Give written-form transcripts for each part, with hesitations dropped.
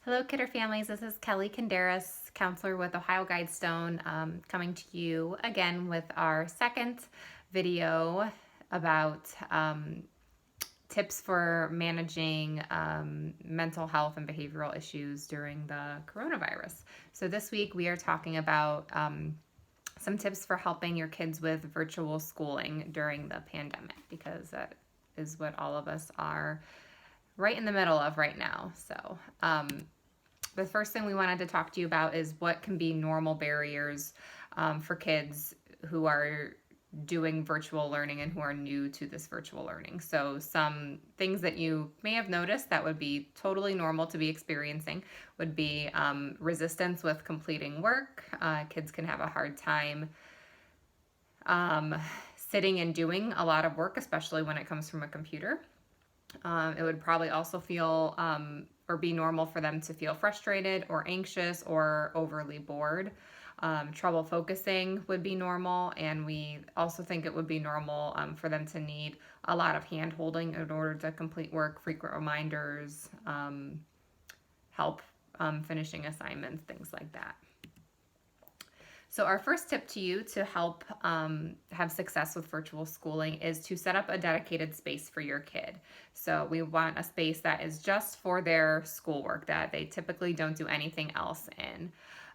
Hello, Kidder families. This is Kelly Kinderas, counselor with Ohio Guidestone, coming to you again with our second video about tips for managing mental health and behavioral issues during the coronavirus. So this week we are talking about some tips for helping your kids with virtual schooling during the pandemic, because that is what all of us are right in the middle of right now. So the first thing we wanted to talk to you about is what can be normal barriers for kids who are doing virtual learning and who are new to this virtual learning. So some things that you may have noticed that would be totally normal to be experiencing would be resistance with completing work. Kids can have a hard time sitting and doing a lot of work, especially when it comes from a computer. It would probably also feel or be normal for them to feel frustrated or anxious or overly bored. Trouble focusing would be normal, and we also think it would be normal for them to need a lot of hand holding in order to complete work, frequent reminders, help finishing assignments, things like that. So our first tip to you to help have success with virtual schooling is to set up a dedicated space for your kid. So we want a space that is just for their schoolwork, that they typically don't do anything else in.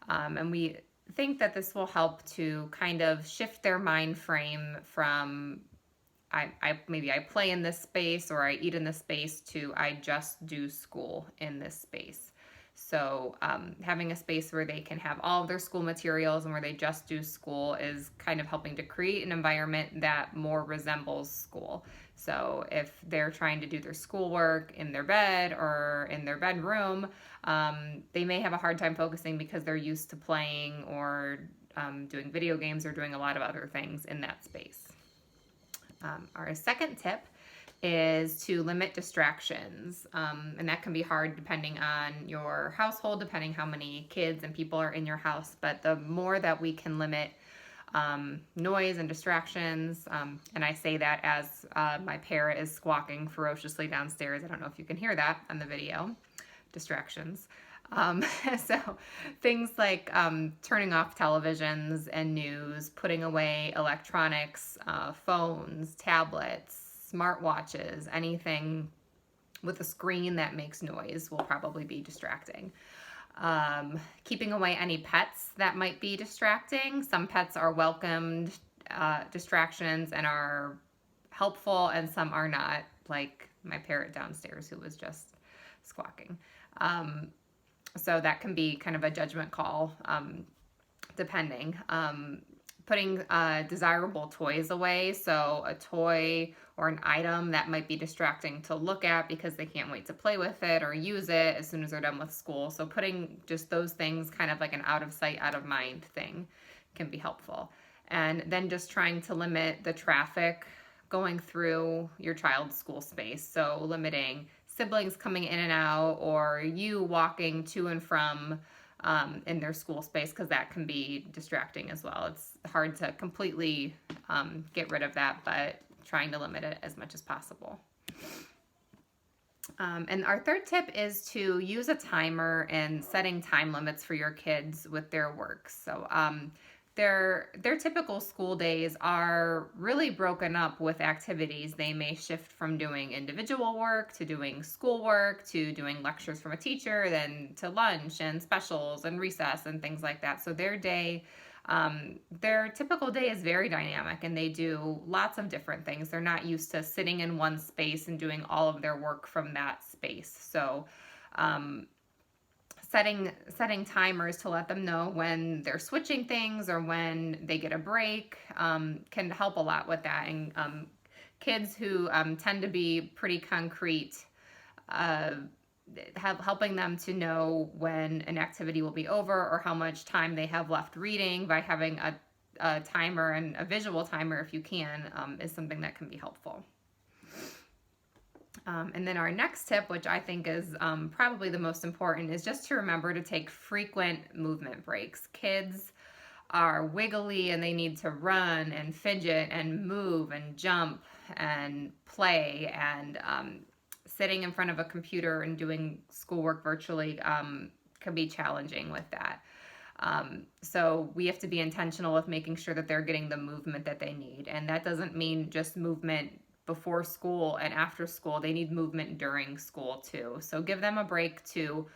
And we think that this will help to kind of shift their mind frame from maybe I play in this space or I eat in this space to I just do school in this space. So having a space where they can have all of their school materials and where they just do school is kind of helping to create an environment that more resembles school. So if they're trying to do their schoolwork in their bed or in their bedroom, they may have a hard time focusing because they're used to playing or doing video games or doing a lot of other things in that space. Our second tip is to limit distractions. And that can be hard depending on your household, depending how many kids and people are in your house. But the more that we can limit noise and distractions, and I say that as my parrot is squawking ferociously downstairs. I don't know if you can hear that on the video. Distractions. So things like turning off televisions and news, putting away electronics, phones, tablets, smartwatches, anything with a screen that makes noise will probably be distracting. Keeping away any pets that might be distracting. Some pets are welcomed distractions and are helpful, and some are not, like my parrot downstairs who was just squawking. So that can be kind of a judgment call, depending. Putting desirable toys away, so a toy or an item that might be distracting to look at because they can't wait to play with it or use it as soon as they're done with school. So putting just those things, kind of like an out of sight, out of mind thing, can be helpful. And then just trying to limit the traffic going through your child's school space. So limiting siblings coming in and out, or you walking to and from in their school space, because that can be distracting as well. It's hard to completely get rid of that, but trying to limit it as much as possible. And our third tip is to use a timer and setting time limits for your kids with their work. So their typical school days are really broken up with activities. They may shift from doing individual work to doing schoolwork to doing lectures from a teacher, then to lunch and specials and recess and things like that. So their typical day is very dynamic, and they do lots of different things. They're not used to sitting in one space and doing all of their work from that space. So setting timers to let them know when they're switching things or when they get a break can help a lot with that. And kids who tend to be pretty concrete, helping them to know when an activity will be over or how much time they have left reading by having a timer, and a visual timer if you can, is something that can be helpful. And then our next tip, which I think is probably the most important, is just to remember to take frequent movement breaks. Kids are wiggly and they need to run and fidget and move and jump and play and sitting in front of a computer and doing schoolwork virtually can be challenging with that. So we have to be intentional with making sure that they're getting the movement that they need. And that doesn't mean just movement before school and after school. They need movement during school too. So give them a break to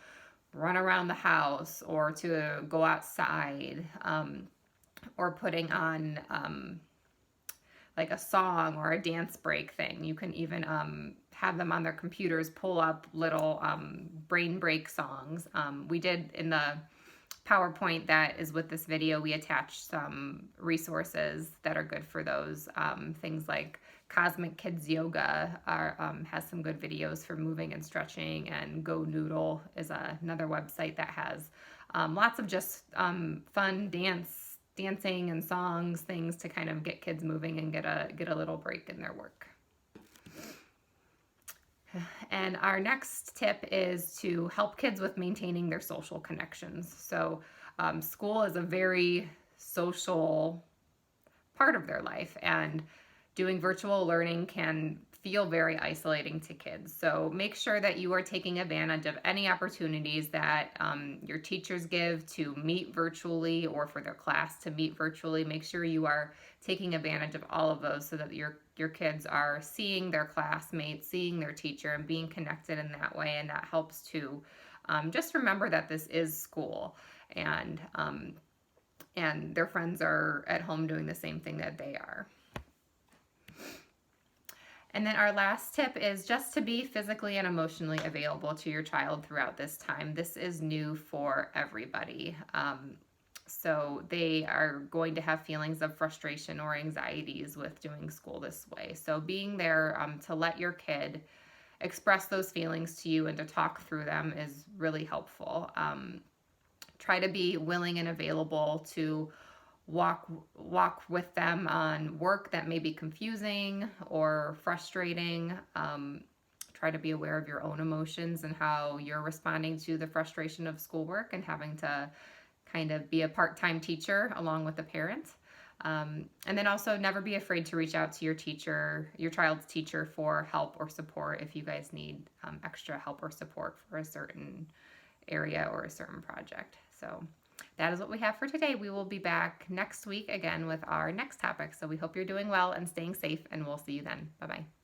run around the house or to go outside, or putting on like a song or a dance break thing. You can even have them on their computers pull up little brain break songs. We did in the PowerPoint that is with this video, we attached some resources that are good for those. Things like Cosmic Kids Yoga has some good videos for moving and stretching, and Go Noodle is another website that has lots of just fun dancing and songs, things to kind of get kids moving and get a little break in their work. And our next tip is to help kids with maintaining their social connections. So school is a very social part of their life, and doing virtual learning can feel very isolating to kids. So make sure that you are taking advantage of any opportunities that your teachers give to meet virtually, or for their class to meet virtually. Make sure you are taking advantage of all of those so that your kids are seeing their classmates, seeing their teacher, and being connected in that way. And that helps to just remember that this is school, and their friends are at home doing the same thing that they are. And then our last tip is just to be physically and emotionally available to your child throughout this time. This is new for everybody. So they are going to have feelings of frustration or anxieties with doing school this way. So being there to let your kid express those feelings to you and to talk through them is really helpful. Try to be willing and available to walk with them on work that may be confusing or frustrating. Try to be aware of your own emotions and how you're responding to the frustration of schoolwork, and having to kind of be a part-time teacher along with the parent. And then also never be afraid to reach out to your teacher, your child's teacher, for help or support if you guys need extra help or support for a certain area or a certain project. So that is what we have for today. We will be back next week again with our next topic. So we hope you're doing well and staying safe, and we'll see you then. Bye-bye.